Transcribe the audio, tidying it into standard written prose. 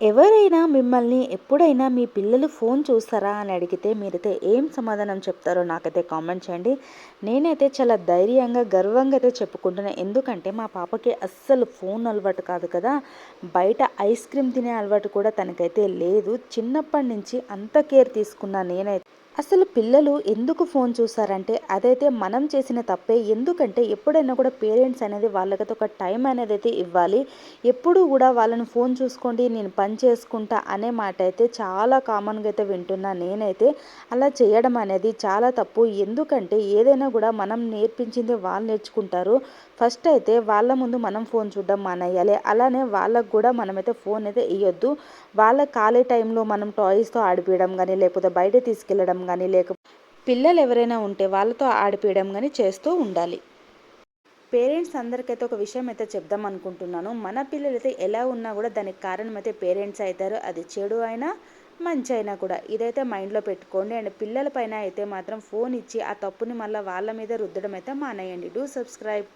ఎవరైనా మిమ్మల్ని ఎప్పుడైనా మీ పిల్లలు ఫోన్ చూస్తారా అని అడిగితే మీరైతే ఏం సమాధానం చెప్తారో నాకైతే కామెంట్ చేయండి. నేనైతే చాలా ధైర్యంగా, గర్వంగా అయితే చెప్పుకుంటున్నా. ఎందుకంటే మా పాపకి అస్సలు ఫోన్ అలవాటు కాదు కదా! బయట ఐస్ క్రీమ్ తినే అలవాటు కూడా తనకైతే లేదు. చిన్నప్పటి నుంచి అంత కేర్ తీసుకున్నా నేనైతే. అసలు పిల్లలు ఎందుకు ఫోన్ చూస్తారంటే అదైతే మనం చేసిన తప్పే. ఎందుకంటే ఎప్పుడైనా కూడా పేరెంట్స్ అనేది వాళ్ళకైతే ఒక టైం అనేది అయితే ఇవ్వాలి. ఎప్పుడు కూడా వాళ్ళని ఫోన్ చూసుకోండి నేను పని చేసుకుంటా అనే మాట అయితే చాలా కామన్గా అయితే వింటున్నా నేనైతే. అలా చేయడం అనేది చాలా తప్పు. ఎందుకంటే ఏదైనా కూడా మనం నేర్పించింది వాళ్ళు నేర్చుకుంటారు. ఫస్ట్ అయితే వాళ్ళ ముందు మనం ఫోన్ చూడడం మానేయాలి. అలానే వాళ్ళకు కూడా మనమైతే ఫోన్ అయితే ఇవ్వద్దు. వాళ్ళ ఖాళీ టైంలో మనం టాయ్స్తో ఆడిపియడం కానీ, లేకపోతే బయట తీసుకెళ్ళడం కానీ, పిల్లలు ఎవరైనా ఉంటే వాళ్ళతో ఆడిపియడం కానీ చేస్తూ ఉండాలి. పేరెంట్స్ అందరికైతే ఒక విషయం అయితే చెప్దాం అనుకుంటున్నాను. మన పిల్లలైతే ఎలా ఉన్నా కూడా దానికి కారణం అయితే పేరెంట్స్ అవుతారు. అది చెడు అయినా మంచి అయినా కూడా ఇదైతే మైండ్లో పెట్టుకోండి. అండ్ పిల్లల పైన అయితే మాత్రం ఫోన్ ఇచ్చి ఆ తప్పుని మళ్ళీ వాళ్ళ మీద రుద్దడం అయితే మానేయండి. Do subscribe.